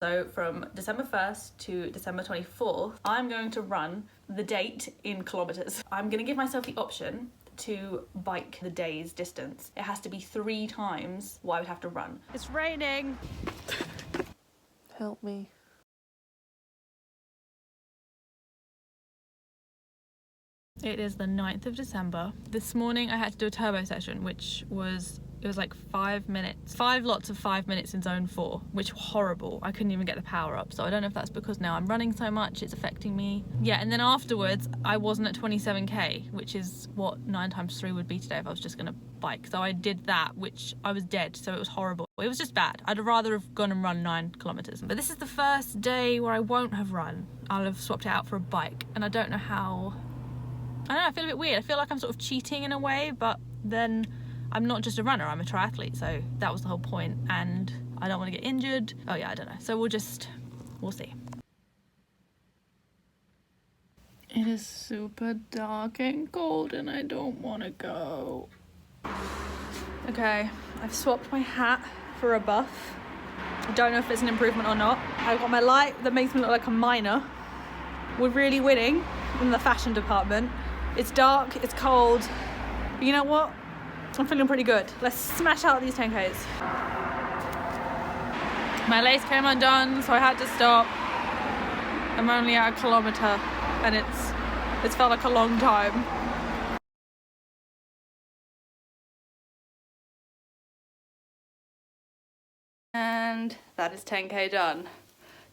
So from December 1st to December 24th, I'm going to run the date in kilometres. I'm going to give myself the option to bike the day's distance. It has to be 3 times what I would have to run. It's raining. Help me. It is the 9th of December. This morning I had to do a turbo session, which was, it was like 5 minutes. 5 lots of 5 minutes in zone 4, which were horrible. I couldn't even get the power up. So I don't know if that's because now I'm running so much, it's affecting me. Yeah, and then afterwards I wasn't at 27k, which is what 9 times 3 would be today if I was just gonna bike. So I did that, which I was dead, so it was horrible. It was just bad. I'd rather have gone and run 9 kilometers. But this is the first day where I won't have run. I'll have swapped it out for a bike, and I don't know how. I don't know, I feel a bit weird. I feel like I'm sort of cheating in a way, but then I'm not just a runner, I'm a triathlete, so that was the whole point, and I don't want to get injured. Oh yeah, I don't know. So we'll see. It is super dark and cold and I don't want to go. Okay, I've swapped my hat for a buff. I don't know if it's an improvement or not. I've got my light that makes me look like a miner. We're really winning in the fashion department. It's dark, it's cold, but you know what? I'm feeling pretty good. Let's smash out these 10Ks. My lace came undone, so I had to stop. I'm only at a kilometre, and it's felt like a long time. And that is 10K done.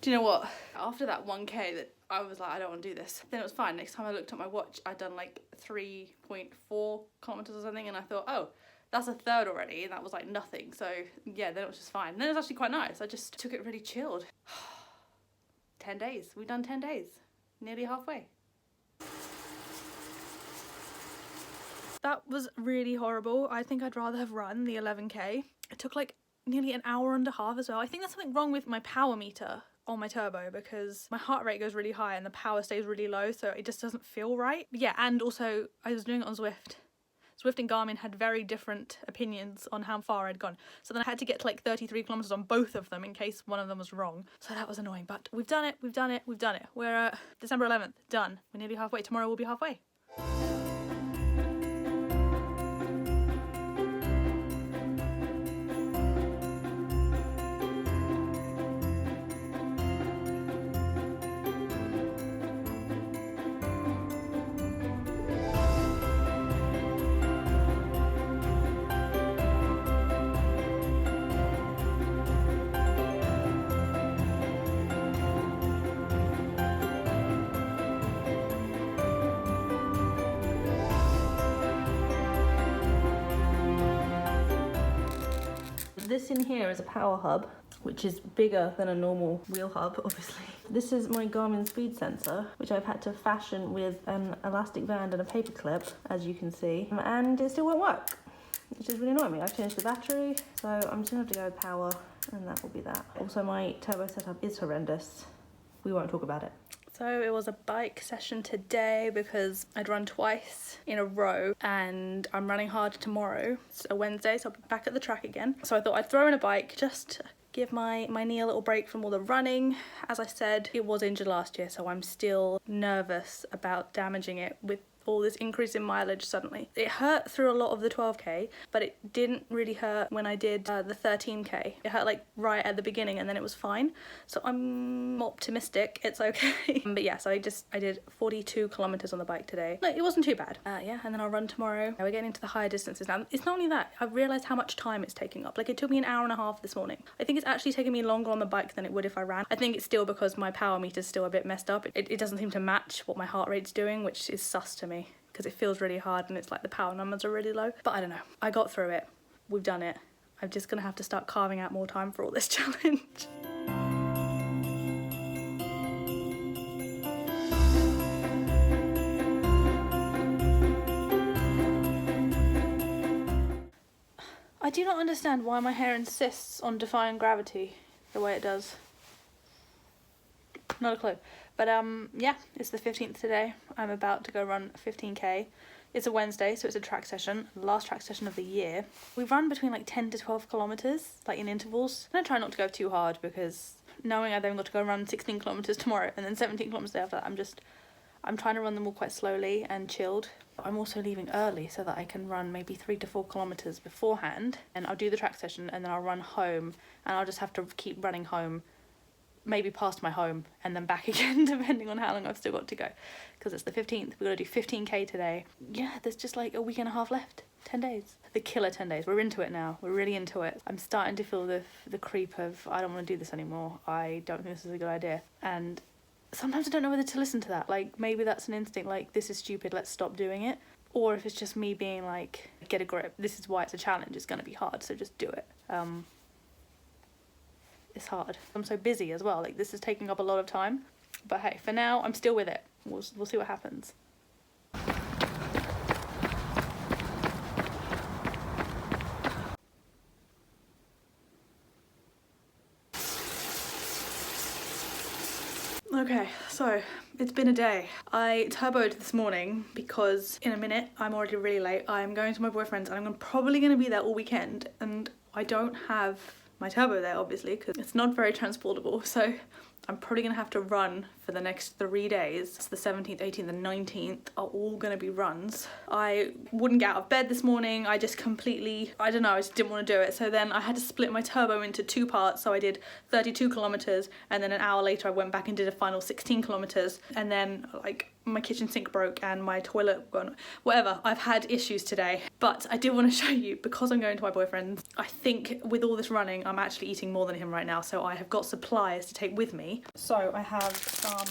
Do you know what? After that 1K that I was like, I don't want to do this. Then it was fine. Next time I looked at my watch, I'd done like 3.4 kilometers or something, and I thought, oh, that's a third already, and that was like nothing. So yeah, then it was just fine. And then it was actually quite nice. I just took it really chilled. 10 days. We've done 10 days. Nearly halfway. That was really horrible. I think I'd rather have run the 11K. It took like nearly an hour and a half as well. I think there's something wrong with my power meter on my turbo, because my heart rate goes really high and the power stays really low, so it just doesn't feel right. Yeah, and also I was doing it on Zwift. Zwift and Garmin had very different opinions on how far I'd gone, so then I had to get to like 33 kilometers on both of them in case one of them was wrong. So that was annoying, but we've done it, we've done it, we've done it. We're December 11th, done. We're nearly halfway. Tomorrow we'll be halfway. This in here is a power hub, which is bigger than a normal wheel hub, obviously. This is my Garmin speed sensor, which I've had to fashion with an elastic band and a paper clip, as you can see, and it still won't work, which is really annoying me. I've changed the battery, so I'm just gonna have to go with power, and that will be that. Also, my turbo setup is horrendous. We won't talk about it. So it was a bike session today because I'd run twice in a row, and I'm running hard tomorrow. It's a Wednesday, so I'll be back at the track again. So I thought I'd throw in a bike just to give my knee a little break from all the running. As I said, it was injured last year, so I'm still nervous about damaging it with all this increase in mileage suddenly. It hurt through a lot of the 12K, but it didn't really hurt when I did the 13K. It hurt like right at the beginning, and then it was fine. So I'm optimistic it's okay. But yeah, so I did 42 kilometers on the bike today. No, it wasn't too bad. Yeah, and then I'll run tomorrow. We're getting into the higher distances now. It's not only that, I've realized how much time it's taking up. Like, it took me an hour and a half this morning. I think it's actually taking me longer on the bike than it would if I ran. I think it's still because my power meter's still a bit messed up. It doesn't seem to match what my heart rate's doing, which is sus to me, because it feels really hard and it's like the power numbers are really low. But I don't know, I got through it. We've done it. I'm just gonna have to start carving out more time for all this challenge. I do not understand why my hair insists on defying gravity the way it does. Not a clue. But yeah, it's the 15th today. I'm about to go run 15K. It's a Wednesday, so it's a track session, last track session of the year. We run between like 10 to 12 kilometers, like in intervals. I'm gonna try not to go too hard because knowing I then got to go run 16 kilometres tomorrow and then 17 kilometres after that, I'm trying to run them all quite slowly and chilled. I'm also leaving early so that I can run maybe 3 to 4 kilometres beforehand, and I'll do the track session and then I'll run home, and I'll just have to keep running home, maybe past my home and then back again depending on how long I've still got to go, because it's the 15th. We're gonna do 15k today. Yeah, there's just like a week and a half left. 10 days. The killer 10 days. We're into it now. We're really into it. I'm starting to feel the creep of, I don't want to do this anymore. I don't think this is a good idea. And sometimes I don't know whether to listen to that. Like, maybe that's an instinct, like, this is stupid, let's stop doing it. Or if it's just me being like, get a grip. This is why it's a challenge. It's going to be hard, so just do it. It's hard. I'm so busy as well. Like, this is taking up a lot of time. But hey, for now, I'm still with it. We'll see what happens. Okay, so it's been a day. I turboed this morning because in a minute, I'm already really late. I'm going to my boyfriend's and I'm probably going to be there all weekend, and I don't have my turbo there obviously because it's not very transportable, so I'm probably gonna have to run for the next 3 days. So the 17th, 18th and 19th are all gonna be runs. I wouldn't get out of bed this morning. I just completely, I don't know, I just didn't want to do it. So then I had to split my turbo into 2 parts. So I did 32 kilometers and then an hour later I went back and did a final 16 kilometers. And then like my kitchen sink broke and my toilet gone, whatever. I've had issues today, but I did want to show you, because I'm going to my boyfriend's, I think with all this running, I'm actually eating more than him right now. So I have got supplies to take with me. So I have some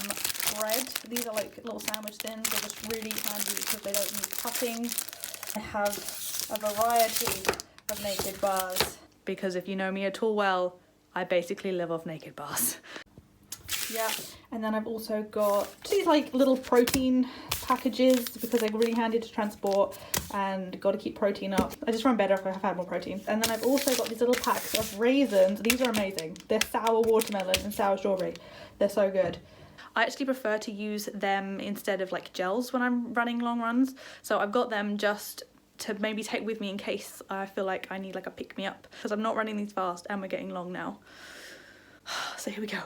bread. These are like little sandwich thins. They're just really handy because they don't need cutting. I have a variety of naked bars because if you know me at all well, I basically live off naked bars. Yeah, and then I've also got these like little protein packages because they're really handy to transport and got to keep protein up. I just run better if I have had more protein. And then I've also got these little packs of raisins. These are amazing. They're sour watermelon and sour strawberry. They're so good. I actually prefer to use them instead of like gels when I'm running long runs. So I've got them just to maybe take with me in case I feel like I need like a pick-me-up, because I'm not running these fast and we're getting long now. So here we go.